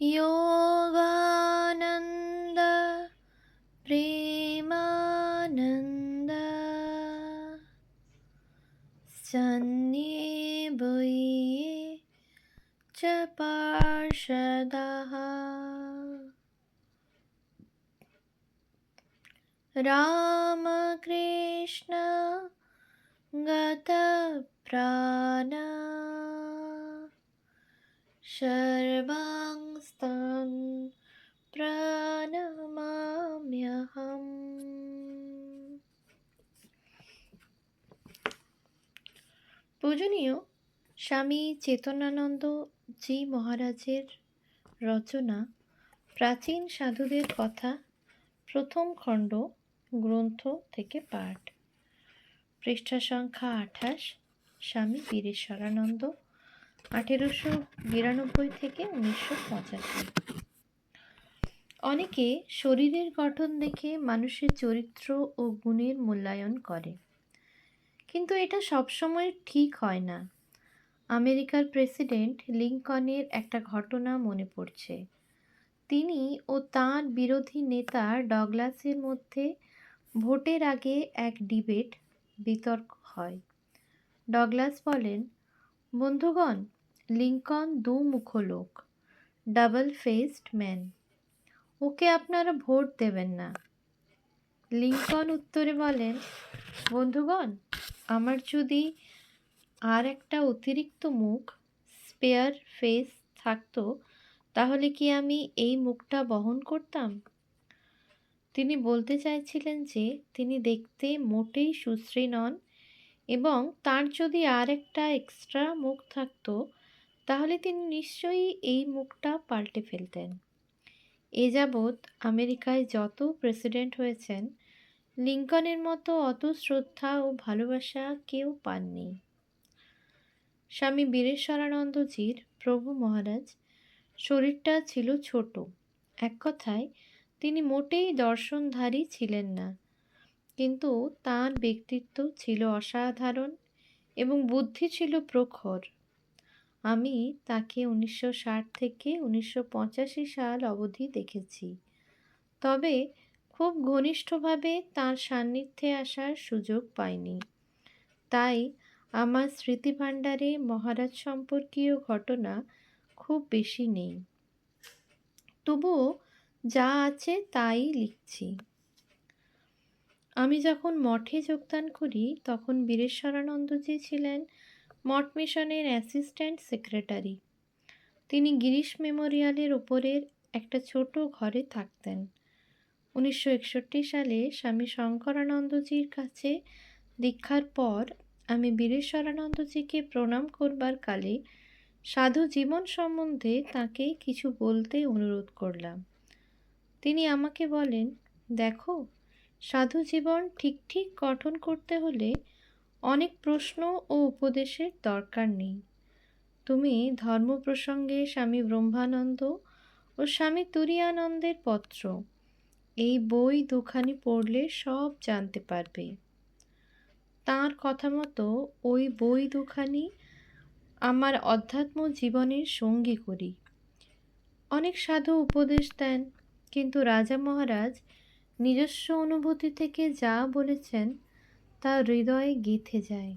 योगानन्द प्रेमानन्द सन्निभूये च पार्षदः रामकृष्ण गतप्राण सर्वांस्तान् प्रणमाम्यहम्। পূজনীয় স্বামী চেতনানন্দ জি মহারাজের রচনা প্রাচীন সাধুদের কথা, প্রথম খণ্ড, গ্রন্থ থেকে পাঠ, পৃষ্ঠা সংখ্যা 28, স্বামী বীরেশ্বরানন্দ, 1892 থেকে 1985। অনেকে শরীরের গঠন দেখে মানুষের চরিত্র ও গুণের মূল্যায়ন করে, কিন্তু এটা সবসময় ঠিক হয় না। আমেরিকার প্রেসিডেন্ট লিঙ্কনের একটা ঘটনা মনে পড়ছে। তিনি ও তাঁর বিরোধী নেতা ডগলাসের মধ্যে ভোটের আগে এক বিতর্ক হয়। ডগলাস বলেন, বন্ধুগণ, লিঙ্কন দুমুখ লোক, ডাবল ফেসড ম্যান, ওকে আপনারা ভোট দেবেন না। লিঙ্কন উত্তরে বলেন, বন্ধুগণ, আমার যদি আর একটা অতিরিক্ত মুখ, স্পেয়ার ফেস থাকতো, তাহলে কি আমি এই মুখটা বহন করতাম? তিনি বলতে চাইছিলেন যে তিনি দেখতে মোটেই সুশ্রী নন, এবং তার যদি আর একটা এক্সট্রা মুখ থাকতো, তাহলে তিনি নিশ্চয়ই এই মুখটা পাল্টে ফেলতেন। এ যাবৎ আমেরিকায় যত প্রেসিডেন্ট হয়েছেন, লিঙ্কনের মতো অত শ্রদ্ধা ও ভালোবাসা কেউ পাননি। স্বামী বীরেশ্বরানন্দজির প্রভু মহারাজ শরীরটা ছিল ছোট, এক কথায় তিনি মোটেই দর্শনধারী ছিলেন না, কিন্তু তাঁর ব্যক্তিত্ব ছিল অসাধারণ এবং বুদ্ধি ছিল প্রখর। আমি তাকে 1960 থেকে 1985 সাল অবধি দেখেছি, তবে খুব ঘনিষ্ঠভাবে তাঁর সান্নিধ্যে আসার সুযোগ পাইনি। তাই আমার স্মৃতিভাণ্ডারে মহারাজ সম্পর্কীয় ঘটনা খুব বেশি নেই, তবুও যা আছে তাই লিখছি। আমি যখন মঠে যোগদান করি, তখন বীরেশ্বরানন্দজি ছিলেন মঠ মিশনের অ্যাসিস্ট্যান্ট সেক্রেটারি। তিনি গিরিশ মেমোরিয়ালের ওপরের একটা ছোট ঘরে থাকতেন। 1961 সালে স্বামী শঙ্করানন্দজির কাছে দীক্ষার পর আমি বীরেশ্বরানন্দজিকে প্রণাম করবার কালে সাধু জীবন সম্বন্ধে তাকে কিছু বলতে অনুরোধ করলাম। তিনি আমাকে বলেন, দেখো, সাধু জীবন ঠিক গঠন করতে হলে অনেক প্রশ্ন ও উপদেশের দরকার নেই। তুমি ধর্ম প্রসঙ্গে স্বামী ব্রহ্মানন্দ ও স্বামী তুরীয়ানন্দের পত্র, এই বই দুখানি পড়লে সব জানতে পারবে। তাঁর কথা মতো ওই বই দুখানি আমার অধ্যাত্ম জীবনের সঙ্গী করি। অনেক সাধু উপদেশ দেন, কিন্তু রাজা মহারাজ নিজস্ব অনুভূতি থেকে যা বলেছেন তা হৃদয়ে গেঁথে যায়।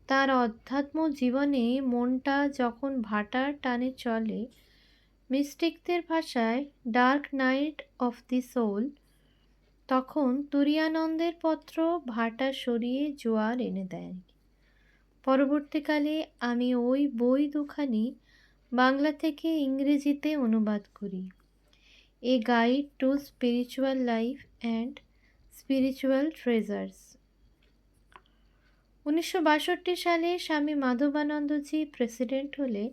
তার অধ্যাত্ম জীবনে মনটা যখন ভাটার টানে চলে, মিস্টিকদের ভাষায় dark night of the soul, তখন তুরীয়ানন্দের পত্র ভাটা সরিয়ে জোয়ার এনে দেয়। পরবর্তীকালে আমি ওই বই দুখানি বাংলা থেকে ইংরেজিতে অনুবাদ করি, a guide to spiritual life and spiritual treasures. 1962 সালে স্বামী মাধবানন্দজি প্রেসিডেন্ট হলে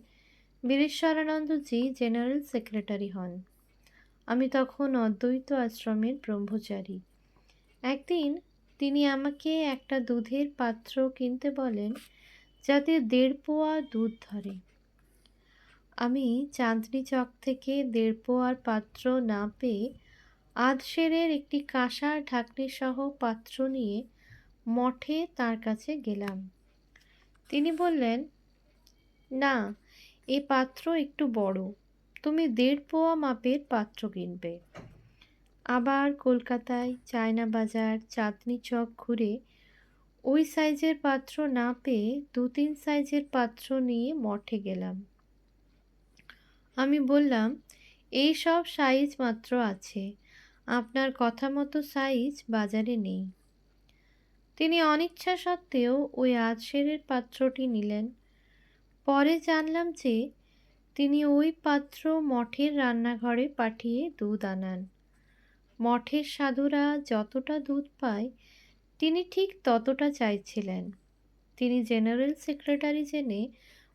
বীরেশ্বরানন্দজি জেনারেল সেক্রেটারি হন। আমি তখন অদ্বৈত আশ্রমের ব্রহ্মচারী। একদিন তিনি আমাকে একটা দুধের পাত্র কিনতে বলেন, যাতে 1.5 পোয়া দুধ ধরে। আমি চাঁদনি চক থেকে 1.5 পোয়ার পাত্র না পেয়ে আধসেরের একটি কাঁসার ঢাকনি সহ পাত্র নিয়ে মঠে তার কাছে গেলাম। তিনি বললেন, না, এ পাত্র একটু বড়, তুমি ১.৫ পোয়া মাপের পাত্র কিনবে। আবার কলকাতায় চায়না বাজার, চাঁদনি চক ঘুরে ওই সাইজের পাত্র না পেয়ে ২-৩ সাইজের পাত্র নিয়ে মঠে গেলাম। আমি বললাম, এই সব সাইজ মাত্র আছে, আপনার কথা মতো সাইজ বাজারে নেই। তিনি অনিচ্ছা সত্ত্বেও ওই আধসেরের পাত্রটি নিলেন। পরে জানলাম যে তিনি ওই পাত্র মঠের রান্নাঘরে পাঠিয়ে দুধ আনান। মঠের সাধুরা যতটা দুধ পায় তিনি ঠিক ততটা চাইছিলেন। তিনি জেনারেল সেক্রেটারি জেনে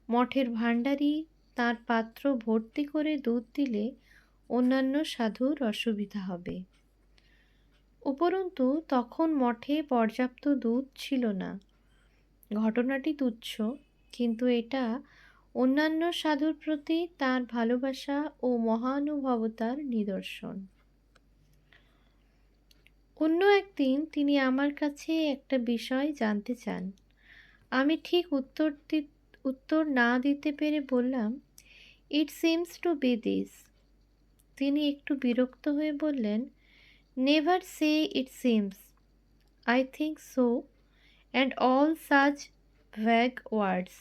মঠের ভাণ্ডারী তাঁর পাত্র ভর্তি করে দুধ দিলে অন্যান্য সাধুর অসুবিধা হবে। উপরন্তু তখন মঠে পর্যাপ্ত দুধ ছিল না। ঘটনাটি তুচ্ছ, কিন্তু এটা অন্যান্য সাধুর প্রতি তাঁর ভালোবাসা ও মহানুভবতার নিদর্শন। অন্য একদিন তিনি আমার কাছে একটা বিষয় জানতে চান। আমি ঠিক উত্তর না দিতে পেরে বললাম, it seems to be this. তিনি একটু বিরক্ত হয়ে বললেন, never say it seems, I think so, and all such vague words.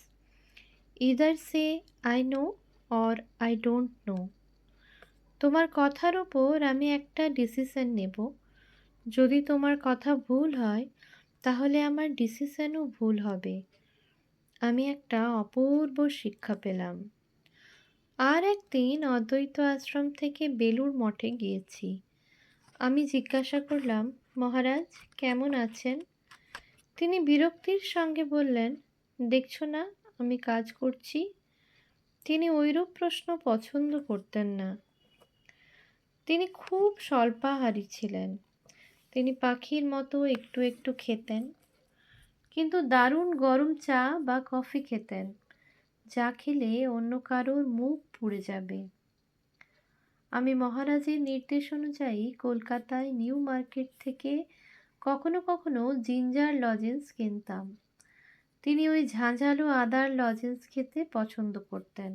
Either say I know or I don't know. তোমার কথার ওপর আমি একটা ডিসিশন নেব। যদি তোমার কথা ভুল হয় তাহলে আমার ডিসিশনও ভুল হবে। আমি একটা অপূর্ব শিক্ষা পেলাম। আর একদিন অদ্বৈত আশ্রম থেকে বেলুড় মঠে গিয়েছি। আমি জিজ্ঞাসা করলাম, মহারাজ কেমন আছেন? তিনি বিরক্তির সঙ্গে বললেন, দেখছো না আমি কাজ করছি। তিনি ওইরূপ প্রশ্ন পছন্দ করতেন না। তিনি খুব স্বল্পাহারী ছিলেন। তিনি পাখির মতো একটু একটু খেতেন, কিন্তু দারুণ গরম চা বা কফি খেতেন, যা খেলে অন্য কারোর মুখ পুড়ে যাবে। আমি মহারাজের নির্দেশ অনুযায়ী কলকাতায় নিউ মার্কেট থেকে কখনো কখনো জিঞ্জার লজেন্স কিনতাম। তিনি ওই ঝাঁঝালো আদার লজেন্স খেতে পছন্দ করতেন।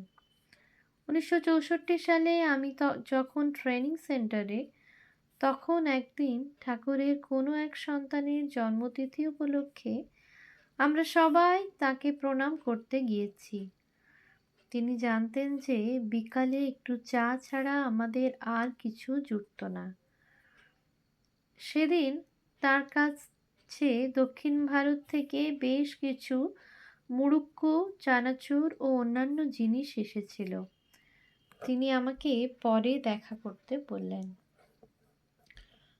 1964 সালে আমি যখন ট্রেনিং সেন্টারে, তখন একদিন ঠাকুরের কোনো এক সন্তানের জন্মতিথি উপলক্ষে আমরা সবাই তাকে প্রণাম করতে গিয়েছি। তিনি জানতেন যে বিকালে একটু চা ছাড়া আমাদের আর কিছু জুটত না। সেদিন তার কাছে দক্ষিণ ভারত থেকে বেশ কিছু মুড়ুক্কু, চানাচুর ও অন্যান্য জিনিস এসেছিল। তিনি আমাকে পরে দেখা করতে বললেন।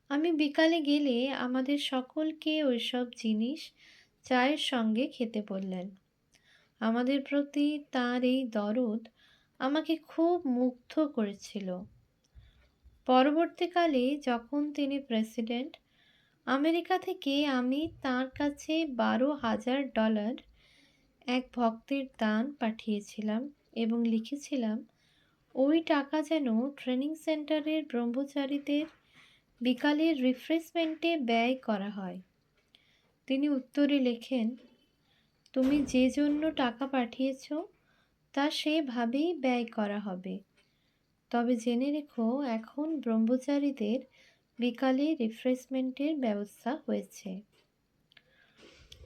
আমি বিকালে গেলে আমাদের সকলকে ওইসব জিনিস চায়ের সঙ্গে খেতে বললেন। আমাদের প্রতি তাঁর এই দরদ আমাকে খুব মুগ্ধ করেছিল। পরবর্তীকালে যখন তিনি প্রেসিডেন্ট, আমেরিকা থেকে আমি তাঁর কাছে $12,000 এক ভক্তের দান পাঠিয়েছিলাম এবং লিখেছিলাম ওই টাকা যেন ট্রেনিং সেন্টারের ব্রহ্মচারীদের বিকালের রিফ্রেশমেন্টে ব্যয় করা হয়। তিনি উত্তরে লেখেন, তুমি যে জন্য টাকা পাঠিয়েছ তা সেভাবেই ব্যয় করা হবে। তবে জেনে রেখো, এখন ব্রহ্মচারীদের বিকালে রিফ্রেশমেন্টের ব্যবস্থা হয়েছে।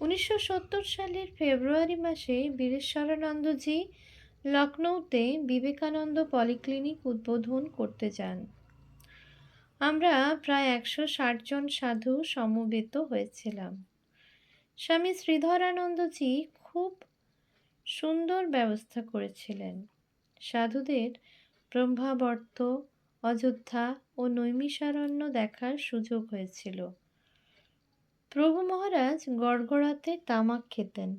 1970 সালের ফেব্রুয়ারি মাসে বীরেশ্বরানন্দজি লখনৌতে বিবেকানন্দ পলিক্লিনিক উদ্বোধন করতে যান। আমরা প্রায় 160 জন সাধু সমবেত হয়েছিলাম। স্বামী শ্রীধরানন্দজি খুব সুন্দর ব্যবস্থা করেছিলেন। সাধুদের ব্রহ্মাবর্ত, অযোধ্যা ও নৈমিষারণ্য দেখার সুযোগ হয়েছিল। প্রভু মহারাজ গড়গড়াতে তামাক খেতেন।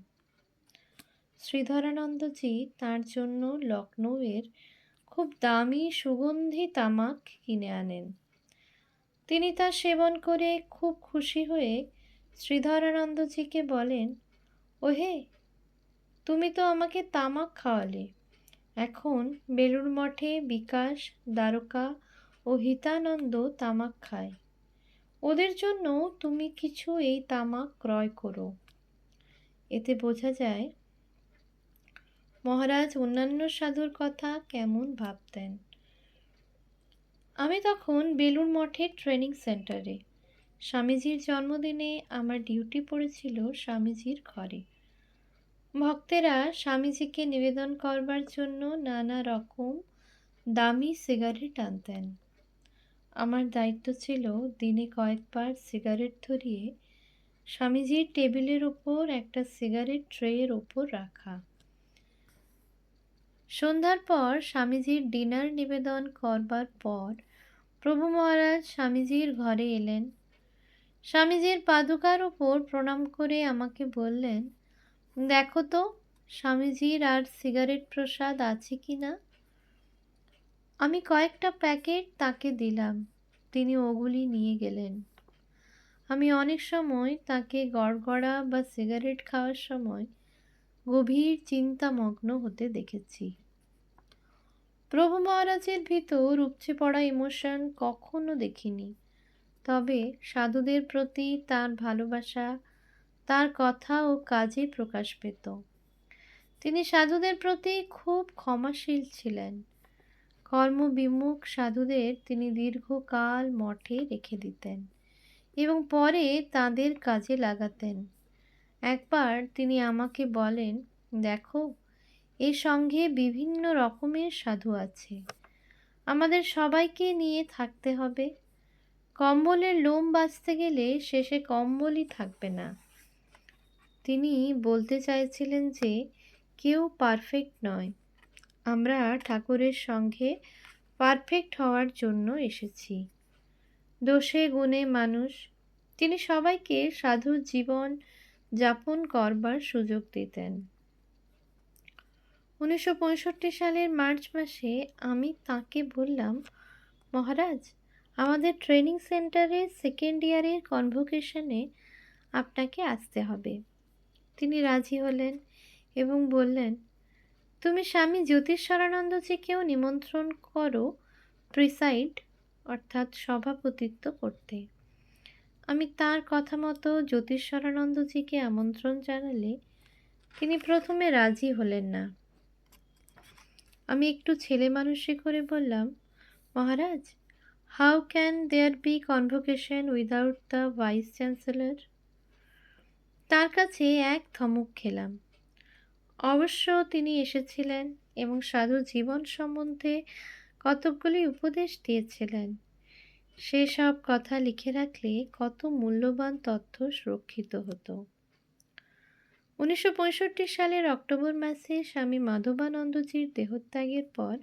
শ্রীধরানন্দজি তাঁর জন্য লখনৌয়ের খুব দামি সুগন্ধি তামাক কিনে আনেন। তিনি তা সেবন করে খুব খুশি হয়ে শ্রীধরানন্দজিকে বলেন, ওহে, তুমি তো আমাকে তামাক খাওয়ালে, এখন বেলুড় মঠে বিকাশ, দ্বারকা ও হিতানন্দ তামাক খায়। ওদের জন্য তুমি কিছু এই তামাক ক্রয় করো। এতে বোঝা যায় মহারাজ অন্যান্য সাধুর কথা কেমন ভাবতেন। আমি তখন বেলুর মঠের ট্রেনিং সেন্টারে। স্বামীজির জন্মদিনে আমার ডিউটি পড়েছিল স্বামীজির ঘরে। ভক্তেরা স্বামীজিকে নিবেদন করবার জন্য নানা রকম দামি সিগারেট আনতেন। আমার দায়িত্ব ছিল দিনে কয়েকবার সিগারেট ধরিয়ে স্বামীজির টেবিলের ওপর একটা সিগারেট ট্রেয়ের ওপর রাখা। সন্ধ্যার পর স্বামীজির ডিনার নিবেদন করবার পর প্রভু মহারাজ স্বামীজির ঘরে এলেন। স্বামীজির পাদুকার ওপর প্রণাম করে আমাকে বললেন, দেখো তো স্বামীজির আর সিগারেট প্রসাদ আছে কি না। আমি কয়েকটা প্যাকেট তাকে দিলাম। তিনি ওগুলি নিয়ে গেলেন। আমি অনেক সময় তাকে গড়গড়া বা সিগারেট খাওয়ার সময় গভীর চিন্তামগ্ন হতে দেখেছি। প্রভু মহারাজের ভিতর উপচে পড়া ইমোশন কখনো দেখিনি। তবে সাধুদের প্রতি তার ভালোবাসা তার কথা ও কাজে প্রকাশ পেত। তিনি সাধুদের প্রতি খুব ক্ষমাশীল ছিলেন। কর্মবিমুখ সাধুদের তিনি দীর্ঘকাল মঠে রেখে দিতেন এবং পরে তাদের কাজে লাগাতেন। একবার তিনি আমাকে বলেন, দেখো এই সঙ্ঘে বিভিন্ন রকমের সাধু আছে, আমাদের সবাইকে নিয়ে থাকতে হবে। কম্বলের লোম বাঁচতে গেলে শেষে কম্বলই থাকবে না। তিনি বলতে চাইছিলেন যে কেউ পারফেক্ট নয়। আমরা ঠাকুরের সঙ্গে পারফেক্ট হওয়ার জন্য এসেছি। দোষে গুণে মানুষ। তিনি সবাইকে সাধু জীবন যাপন করবার সুযোগ দিতেন। 1965 সালের মার্চ মাসে আমি তাকে বললাম, মহারাজ আমাদের ট্রেনিং সেন্টারে সেকেন্ড ইয়ারের কনভোকেশনে আপনাকে আসতে হবে। তিনি রাজি হলেন এবং বললেন, তুমি স্বামী জ্যোতিষানন্দজিকেও নিমন্ত্রণ করো প্রিসাইড অর্থাৎ সভাপতিত্ব করতে। আমি তার কথা মতো জ্যোতিষানন্দজিকে আমন্ত্রণ জানালে তিনি প্রথমে রাজি হলেন না। আমি একটু ছেলে মানুষই করে বললাম, Maharaj how can there be convocation without the vice chancellor. তার কাছে এক ধমক খেলাম। অবশ্য তিনি এসেছিলেন এবং সাধু জীবন সম্বন্ধে কতকগুলি উপদেশ দিয়েছিলেন। সেসব কথা লিখে রাখলে কত মূল্যবান তথ্য সুরক্ষিত হতো। 1965 সালের অক্টোবর মাসে স্বামী মাধবানন্দজির দেহত্যাগের পর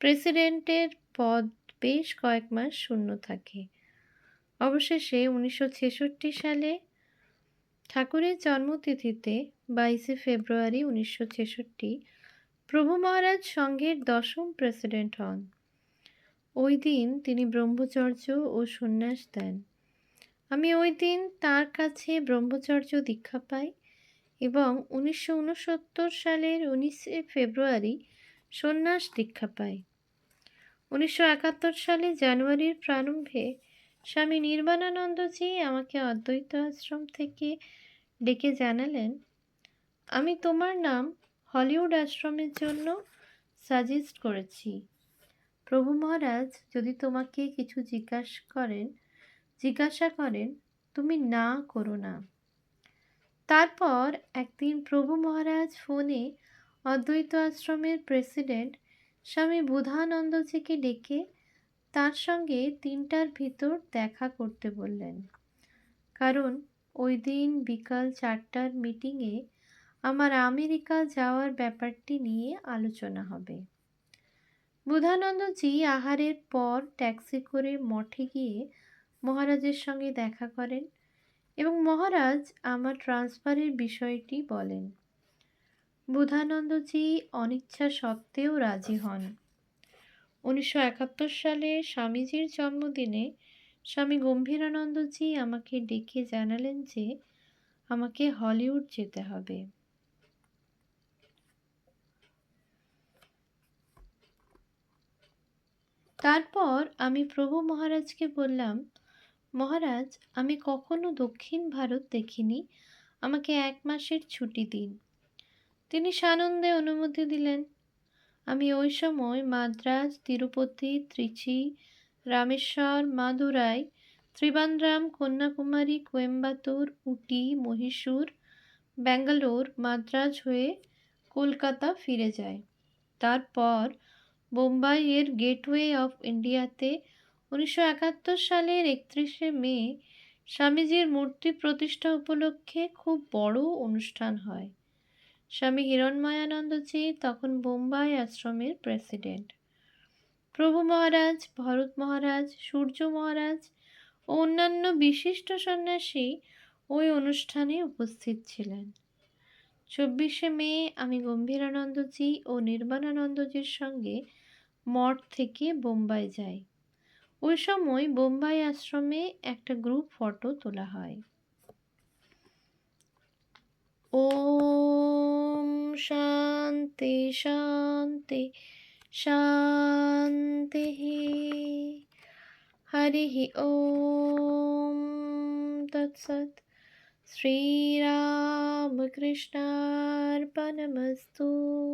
প্রেসিডেন্টের পদ বেশ কয়েক মাস শূন্য থাকে। অবশেষে 1966 সালে ঠাকুরের জন্মতিথিতে 22 ফেব্রুয়ারি 1966 প্রভু মহারাজ সংঘের 10ম প্রেসিডেন্ট হন। ওই দিন তিনি ব্রহ্মচর্য ও সন্ন্যাস দেন। আমি ওই দিন তার কাছে ব্রহ্মচর্য দীক্ষা পাই এবং 1969 সালের 19 ফেব্রুয়ারি সন্ন্যাস দীক্ষা পাই। 1971 সালে জানুয়ারির প্রারম্ভে স্বামী নির্বাণানন্দজি আমাকে অদ্বৈত আশ্রম থেকে ডেকে জানালেন, আমি তোমার নাম হলিউড আশ্রমের জন্য সাজেস্ট করেছি। প্রভু মহারাজ যদি তোমাকে কিছু জিজ্ঞাসা করেন তুমি না করো না। তারপর একদিন প্রভু মহারাজ ফোনে অদ্বৈত আশ্রমের প্রেসিডেন্ট স্বামী বুধানন্দজিকে ডেকে তার সঙ্গে 3টার ভিতর দেখা করতে বললেন, কারণ ওই দিন বিকাল 4টার মিটিংয়ে আমার আমেরিকা যাওয়ার ব্যাপারটি নিয়ে আলোচনা হবে। বুধানন্দজি আহারের পর ট্যাক্সি করে মঠে গিয়ে মহারাজের সঙ্গে দেখা করেন এবং মহারাজ আমার ট্রান্সফারের বিষয়টি বলেন। বুধানন্দজি অনিচ্ছা সত্ত্বেও রাজি হন। 1971 সালে স্বামীজির জন্মদিনে স্বামী গম্ভীরানন্দজি আমাকে ডেকে জানালেন যে আমাকে হলিউড যেতে হবে। তারপর আমি প্রভু মহারাজকে বললাম, মহারাজ আমি কখনো দক্ষিণ ভারত দেখিনি, আমাকে 1 মাসের ছুটি দিন। তিনি সানন্দে অনুমতি দিলেন। আমি ওই সময় মাদ্রাজ, তিরুপতি, ত্রিচি, রামেশ্বর, মাদুরাই, ত্রিবান্দ্রাম, কন্যাকুমারী, কোয়েম্বাতুর, উটি, মহীশূর, ব্যাঙ্গালোর, মাদ্রাজ হয়ে কলকাতা ফিরে যাই। তারপর বোম্বাইয়ের গেটওয়ে অফ ইন্ডিয়াতে 1971 সালের 31শে মে স্বামীজির মূর্তি প্রতিষ্ঠা উপলক্ষে খুব বড় অনুষ্ঠান হয়। স্বামী হিরণময়ানন্দজি তখন বোম্বাই আশ্রমের প্রেসিডেন্ট। প্রভু মহারাজ, ভরত মহারাজ, সূর্য মহারাজ ও অন্যান্য বিশিষ্ট সন্ন্যাসী ওই অনুষ্ঠানে উপস্থিত ছিলেন। 24শে মে আমি গম্ভীরানন্দজি ও নির্বাণানন্দজির সঙ্গে মঠ থেকে বোম্বাই যাই। ওই সময় বোম্বাই আশ্রমে একটা গ্রুপ ফটো তোলা হয়। ওম শান্তি শান্তি শান্তি। হরি ওম তৎসৎ। শ্রীরামকৃষ্ণার্পণমস্তু।